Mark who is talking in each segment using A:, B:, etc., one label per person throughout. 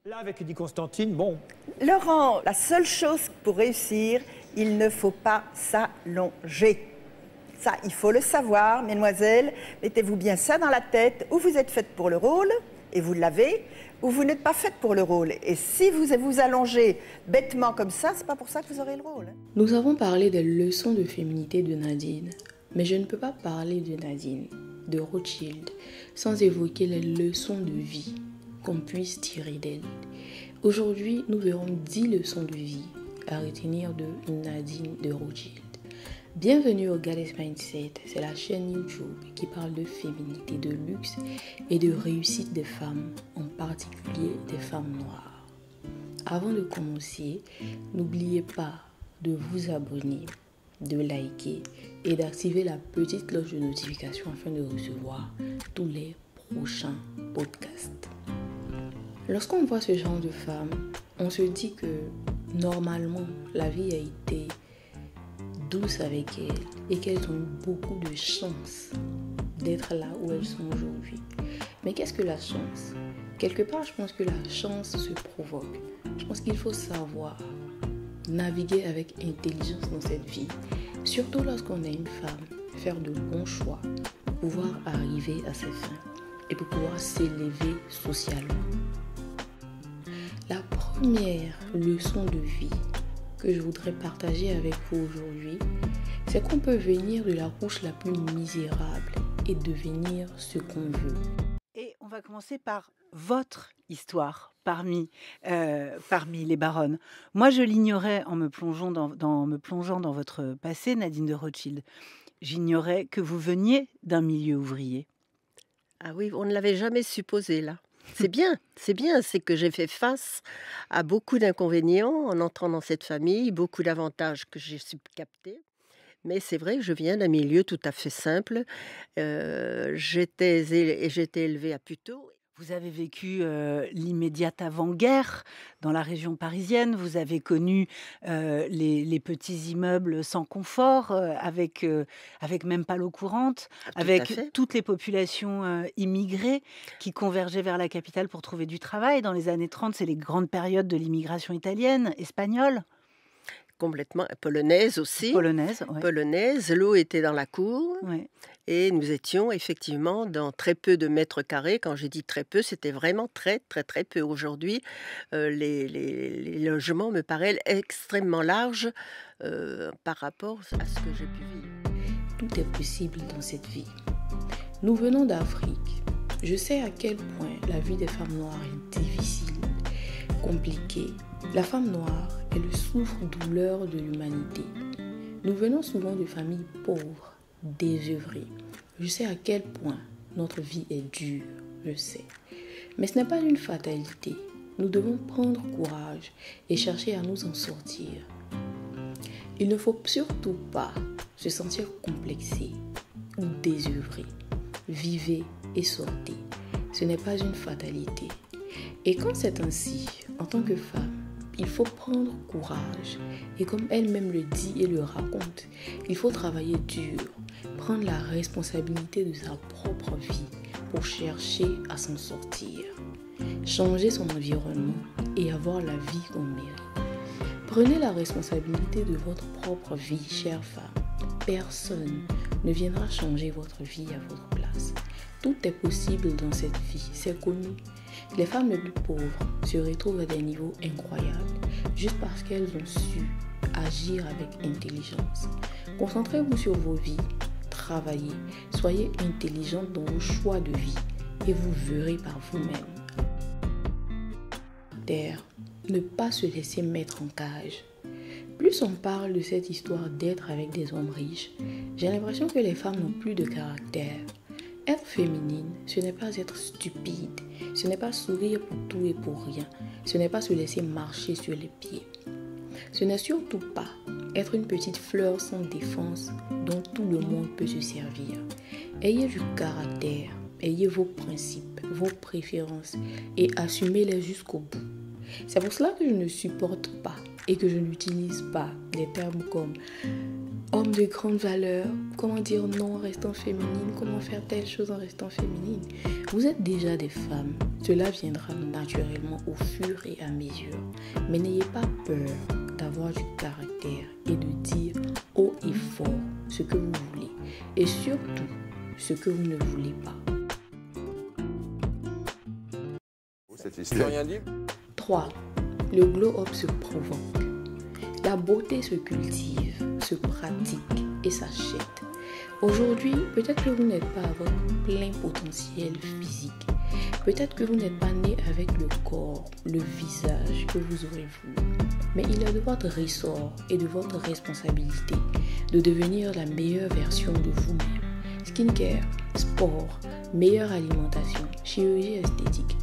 A: Là, avec dit Constantine, bon.
B: Laurent, la seule chose pour réussir, il ne faut pas s'allonger. Ça, il faut le savoir, mesdemoiselles. Mettez-vous bien ça dans la tête. Ou vous êtes faites pour le rôle, et vous l'avez, ou vous n'êtes pas faites pour le rôle. Et si vous vous allongez bêtement comme ça, c'est pas pour ça que vous aurez le rôle.
C: Nous avons parlé des leçons de féminité de Nadine, mais je ne peux pas parler de Nadine, de Rothschild, sans évoquer les leçons de vie qu'on puisse tirer d'elle. Aujourd'hui, nous verrons 10 leçons de vie à retenir de Nadine de Rothschild. Bienvenue au Goddess Mindset, c'est la chaîne YouTube qui parle de féminité, de luxe et de réussite des femmes, en particulier des femmes noires. Avant de commencer, n'oubliez pas de vous abonner, de liker et d'activer la petite cloche de notification afin de recevoir tous les prochains podcasts. Lorsqu'on voit ce genre de femmes, on se dit que normalement la vie a été douce avec elles et qu'elles ont eu beaucoup de chance d'être là où elles sont aujourd'hui. Mais qu'est-ce que la chance? Quelque part, je pense que la chance se provoque. Je pense qu'il faut savoir naviguer avec intelligence dans cette vie, surtout lorsqu'on est une femme, faire de bons choix pour pouvoir arriver à ses fins et pour pouvoir s'élever socialement. La première leçon de vie que je voudrais partager avec vous aujourd'hui, c'est qu'on peut venir de la couche la plus misérable et devenir ce qu'on veut.
D: Et on va commencer par votre histoire parmi les baronnes. Moi, je l'ignorais en me plongeant dans votre passé, Nadine de Rothschild. J'ignorais que vous veniez d'un milieu ouvrier.
E: Ah oui, on ne l'avait jamais supposé là. C'est bien, c'est que j'ai fait face à beaucoup d'inconvénients en entrant dans cette famille, beaucoup d'avantages que j'ai su capter. Mais c'est vrai que je viens d'un milieu tout à fait simple. J'étais élevée à Puteaux.
D: Vous avez vécu l'immédiate avant-guerre dans la région parisienne. Vous avez connu les petits immeubles sans confort, avec même pas l'eau courante, avec toutes les populations immigrées qui convergeaient vers la capitale pour trouver du travail. Dans les années 30, c'est les grandes périodes de l'immigration italienne, espagnole.
E: Complètement polonaise aussi.
D: Polonaise, ouais.
E: Polonaise, l'eau était dans la cour.
D: Ouais.
E: Et nous étions effectivement dans très peu de mètres carrés. Quand j'ai dit très peu, c'était vraiment très peu. Aujourd'hui, les logements me paraissent extrêmement larges par rapport à ce que j'ai pu vivre.
C: Tout est possible dans cette vie. Nous venons d'Afrique. Je sais à quel point la vie des femmes noires est difficile, compliquée. La femme noire est le souffre-douleur de l'humanité. Nous venons souvent de familles pauvres, désœuvrées. Je sais à quel point notre vie est dure, je sais. Mais ce n'est pas une fatalité. Nous devons prendre courage et chercher à nous en sortir. Il ne faut surtout pas se sentir complexé ou désœuvré. Vivez et sortez. Ce n'est pas une fatalité. Et quand c'est ainsi, en tant que femme, il faut prendre courage et comme elle-même le dit et le raconte, il faut travailler dur, prendre la responsabilité de sa propre vie pour chercher à s'en sortir, changer son environnement et avoir la vie qu'on mérite. Prenez la responsabilité de votre propre vie, chère femme. Personne ne viendra changer votre vie à votre place. Tout est possible dans cette vie, c'est connu. Les femmes les plus pauvres se retrouvent à des niveaux incroyables juste parce qu'elles ont su agir avec intelligence. Concentrez-vous sur vos vies, travaillez, soyez intelligente dans vos choix de vie et vous verrez par vous-même. Ne pas se laisser mettre en cage. Plus on parle de cette histoire d'être avec des hommes riches, j'ai l'impression que les femmes n'ont plus de caractère. Être féminine, ce n'est pas être stupide, ce n'est pas sourire pour tout et pour rien, ce n'est pas se laisser marcher sur les pieds. Ce n'est surtout pas être une petite fleur sans défense dont tout le monde peut se servir. Ayez du caractère, ayez vos principes, vos préférences et assumez-les jusqu'au bout. C'est pour cela que je ne supporte pas et que je n'utilise pas des termes comme Homme de grande valeur, comment dire non en restant féminine, comment faire telle chose en restant féminine. Vous êtes déjà des femmes, cela viendra naturellement au fur et à mesure. Mais n'ayez pas peur d'avoir du caractère et de dire haut et fort ce que vous voulez et surtout ce que vous ne voulez pas. 3. Le glow-up se provoque. La beauté se cultive, se pratique et s'achète. Aujourd'hui, peut-être que vous n'êtes pas à votre plein potentiel physique. Peut-être que vous n'êtes pas né avec le corps, le visage que vous aurez voulu. Mais il est de votre ressort et de votre responsabilité de devenir la meilleure version de vous-même. Skincare, sport, meilleure alimentation, chirurgie esthétique,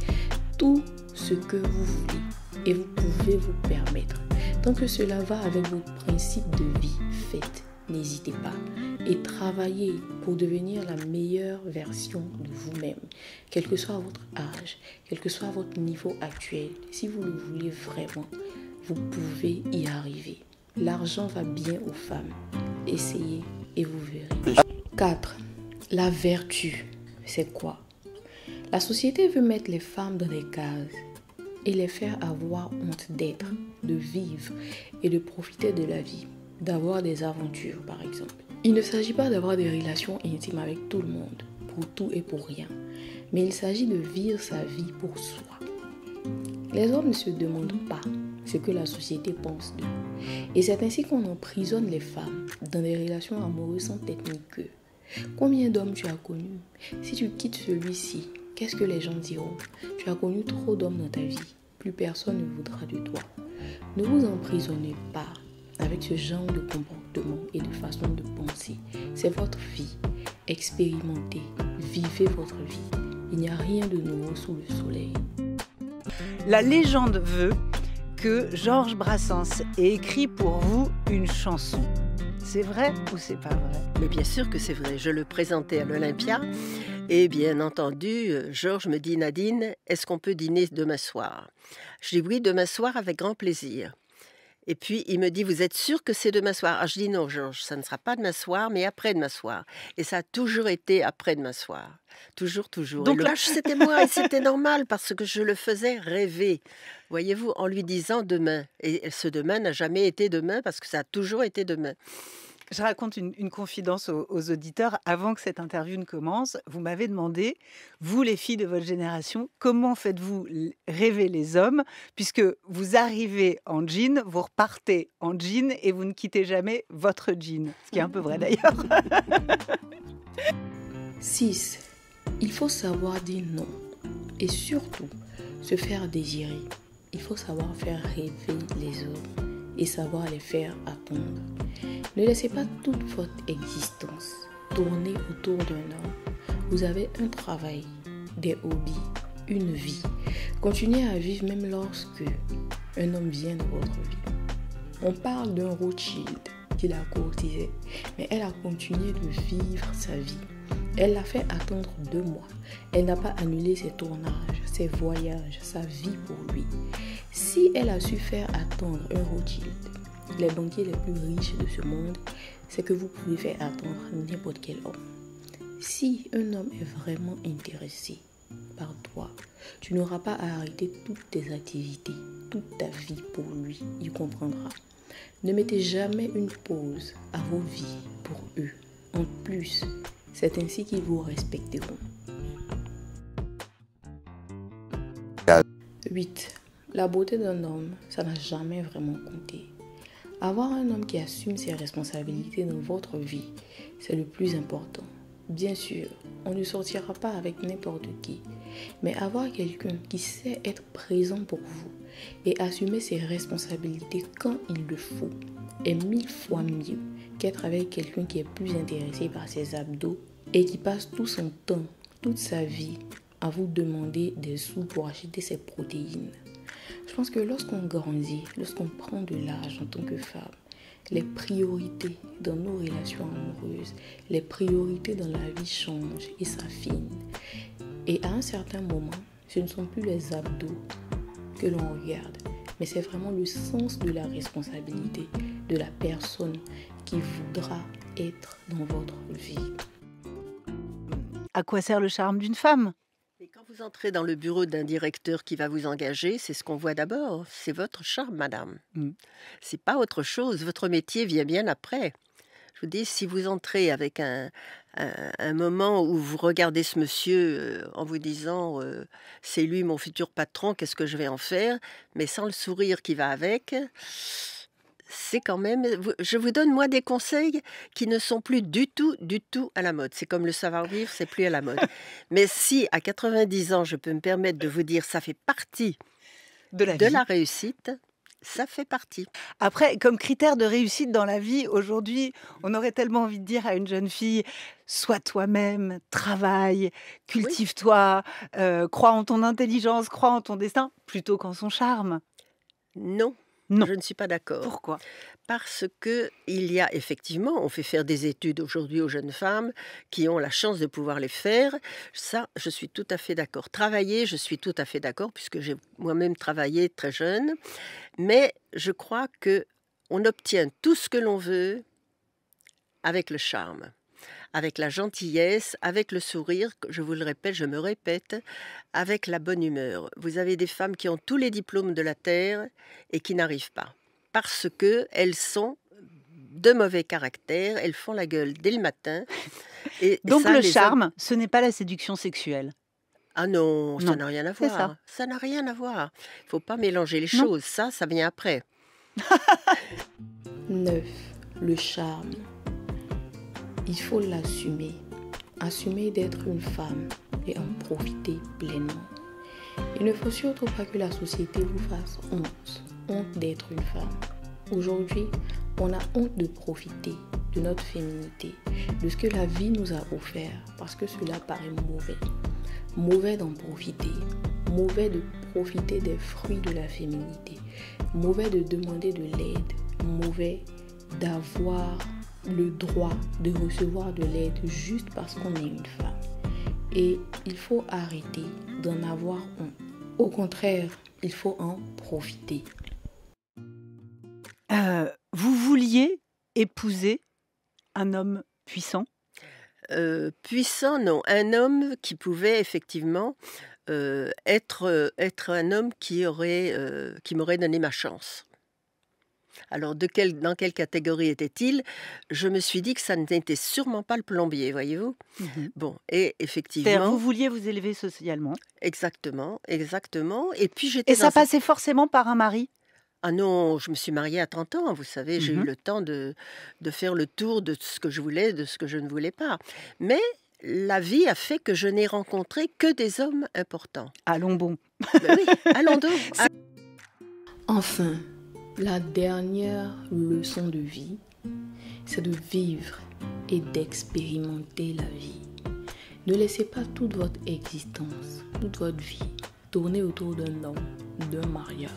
C: tout ce que vous voulez et vous pouvez vous permettre. Tant que cela va avec vos principes de vie, faites, n'hésitez pas et travaillez pour devenir la meilleure version de vous-même, quel que soit votre âge, quel que soit votre niveau actuel. Si vous le voulez vraiment, vous pouvez y arriver. L'argent va bien aux femmes. Essayez et vous verrez. 4. La vertu, c'est quoi? La société veut mettre les femmes dans des cases et les faire avoir honte d'être, de vivre et de profiter de la vie, d'avoir des aventures par exemple. Il ne s'agit pas d'avoir des relations intimes avec tout le monde, pour tout et pour rien, mais il s'agit de vivre sa vie pour soi. Les hommes ne se demandent pas ce que la société pense d'eux. Et c'est ainsi qu'on emprisonne les femmes dans des relations amoureuses sans technique qu'eux. Combien d'hommes tu as connus? Si tu quittes celui-ci, qu'est-ce que les gens diront? Tu as connu trop d'hommes dans ta vie. Plus personne ne voudra de toi. Ne vous emprisonnez pas avec ce genre de comportement et de façon de penser. C'est votre vie. Expérimentez, vivez votre vie. Il n'y a rien de nouveau sous le soleil.
D: La légende veut que Georges Brassens ait écrit pour vous une chanson. C'est vrai ou c'est pas vrai?
E: Mais bien sûr que c'est vrai. Je le présentais à l'Olympia. Et bien entendu, Georges me dit, Nadine, est-ce qu'on peut dîner demain soir? Je dis oui, demain soir avec grand plaisir. Et puis il me dit, vous êtes sûr que c'est demain soir? Je dis non, Georges, ça ne sera pas demain soir, mais après-demain soir. Et ça a toujours été après-demain soir. Toujours, toujours. Donc, et le match, c'était moi, et c'était normal parce que je le faisais rêver. Voyez-vous, en lui disant demain. Et ce demain n'a jamais été demain parce que ça a toujours été demain.
D: Je raconte une confidence aux auditeurs. Avant que cette interview ne commence, vous m'avez demandé, vous les filles de votre génération, comment faites-vous rêver les hommes? Puisque vous arrivez en jean, vous repartez en jean et vous ne quittez jamais votre jean. Ce qui est un peu vrai d'ailleurs.
C: 6. Il faut savoir dire non. Et surtout, se faire désirer. Il faut savoir faire rêver les hommes et savoir les faire attendre. Ne laissez pas toute votre existence tourner autour d'un homme. Vous avez un travail, des hobbies, une vie. Continuez à vivre même lorsque un homme vient dans votre vie. On parle d'un Rothschild qui la courtisait, mais elle a continué de vivre sa vie. Elle l'a fait attendre 2 mois. Elle n'a pas annulé ses tournages, ses voyages, sa vie pour lui. Si elle a su faire attendre un Rothschild, les banquiers les plus riches de ce monde, c'est que vous pouvez faire attendre n'importe quel homme. Si un homme est vraiment intéressé par toi, tu n'auras pas à arrêter toutes tes activités, toute ta vie pour lui, il comprendra. Ne mettez jamais une pause à vos vies pour eux. En plus, c'est ainsi qu'ils vous respecteront. 8. La beauté d'un homme, ça n'a jamais vraiment compté. Avoir un homme qui assume ses responsabilités dans votre vie, c'est le plus important. Bien sûr, on ne sortira pas avec n'importe qui, mais avoir quelqu'un qui sait être présent pour vous et assumer ses responsabilités quand il le faut est 1000 fois mieux qu'être avec quelqu'un qui est plus intéressé par ses abdos et qui passe tout son temps, toute sa vie à vous demander des sous pour acheter ses protéines. Je pense que lorsqu'on grandit, lorsqu'on prend de l'âge en tant que femme, les priorités dans nos relations amoureuses, les priorités dans la vie changent et s'affinent. Et à un certain moment, ce ne sont plus les abdos que l'on regarde, mais c'est vraiment le sens de la responsabilité de la personne qui voudra être dans votre vie.
D: À quoi sert le charme d'une femme?
E: Et quand vous entrez dans le bureau d'un directeur qui va vous engager, c'est ce qu'on voit d'abord. C'est votre charme, madame.
D: Mm.
E: C'est pas autre chose. Votre métier vient bien après. Je vous dis, si vous entrez avec un moment où vous regardez ce monsieur en vous disant c'est lui mon futur patron, qu'est-ce que je vais en faire, mais sans le sourire qui va avec, c'est quand même. Je vous donne moi des conseils qui ne sont plus du tout à la mode. C'est comme le savoir-vivre, c'est plus à la mode. Mais si à 90 ans, je peux me permettre de vous dire ça fait partie
D: De la
E: de
D: vie.
E: la réussite, ça fait partie.
D: Après, comme critère de réussite dans la vie, aujourd'hui, on aurait tellement envie de dire à une jeune fille, sois toi-même, travaille, cultive-toi, crois en ton intelligence, crois en ton destin, plutôt qu'en son charme.
E: Non.
D: Non.
E: Je ne suis pas d'accord.
D: Pourquoi?
E: Parce que il y a effectivement, on fait faire des études aujourd'hui aux jeunes femmes qui ont la chance de pouvoir les faire. Ça, je suis tout à fait d'accord. Travailler, je suis tout à fait d'accord puisque j'ai moi-même travaillé très jeune. Mais je crois que on obtient tout ce que l'on veut avec le charme, avec la gentillesse, avec le sourire, je vous le répète, je me répète, avec la bonne humeur. Vous avez des femmes qui ont tous les diplômes de la terre et qui n'arrivent pas. Parce qu'elles sont de mauvais caractère, elles font la gueule dès le matin. Et
D: Donc
E: ça,
D: le
E: les hommes-
D: charme, ce n'est pas la séduction sexuelle.
E: Ah non, ça
D: Non,
E: n'a rien à
D: c'est
E: voir.
D: ça.
E: Ça n'a rien à voir. Il ne faut pas mélanger les
D: Non.
E: choses. Ça vient après.
C: 9. Le charme. Il faut l'assumer. Assumer d'être une femme et en profiter pleinement. Il ne faut surtout pas que la société vous fasse honte. Honte d'être une femme. Aujourd'hui, on a honte de profiter de notre féminité, de ce que la vie nous a offert, parce que cela paraît mauvais. Mauvais d'en profiter. Mauvais de profiter des fruits de la féminité. Mauvais de demander de l'aide. Mauvais d'avoir le droit de recevoir de l'aide juste parce qu'on est une femme. Et il faut arrêter d'en avoir honte. Au contraire, il faut en profiter.
D: Vous vouliez épouser un homme puissant?
E: Puissant, non. Un homme qui pouvait effectivement être un homme qui m'aurait donné ma chance. Alors, dans quelle catégorie était-il? Je me suis dit que ça n'était sûrement pas le plombier, voyez-vous? Bon, et
D: C'est-à-dire,
E: effectivement,
D: vous vouliez vous élever socialement.
E: exactement. Et puis
D: Et
E: j'étais
D: ça passait forcément par un mari?
E: Ah non, je me suis mariée à 30 ans, vous savez, j'ai eu
D: Mhm.
E: le temps de faire le tour de ce que je voulais, de ce que je ne voulais pas. Mais la vie a fait que je n'ai rencontré que des hommes importants.
D: Allons bon.
E: Ben oui, allons donc.
C: Enfin, la dernière leçon de vie, c'est de vivre et d'expérimenter la vie. Ne laissez pas toute votre existence, toute votre vie tourner autour d'un homme, d'un mariage.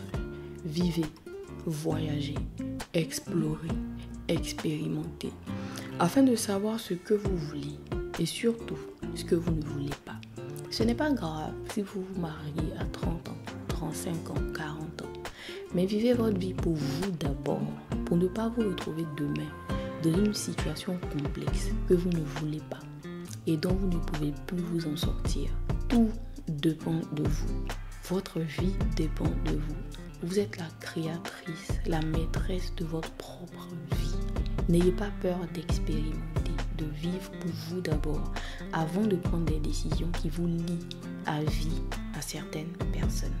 C: Vivez, voyagez, explorez, expérimentez, afin de savoir ce que vous voulez et surtout ce que vous ne voulez pas. Ce n'est pas grave si vous vous mariez à 30 ans, 35 ans, 40 ans. Mais vivez votre vie pour vous d'abord, pour ne pas vous retrouver demain dans une situation complexe que vous ne voulez pas et dont vous ne pouvez plus vous en sortir. Tout dépend de vous. Votre vie dépend de vous. Vous êtes la créatrice, la maîtresse de votre propre vie. N'ayez pas peur d'expérimenter, de vivre pour vous d'abord, avant de prendre des décisions qui vous lient à vie à certaines personnes.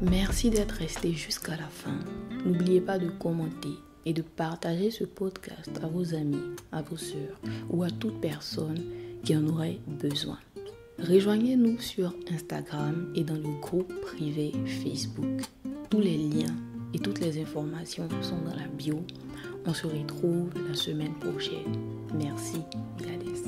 C: Merci d'être resté jusqu'à la fin. N'oubliez pas de commenter et de partager ce podcast à vos amis, à vos sœurs ou à toute personne qui en aurait besoin. Rejoignez-nous sur Instagram et dans le groupe privé Facebook. Tous les liens et toutes les informations sont dans la bio. On se retrouve la semaine prochaine. Merci, Gladys.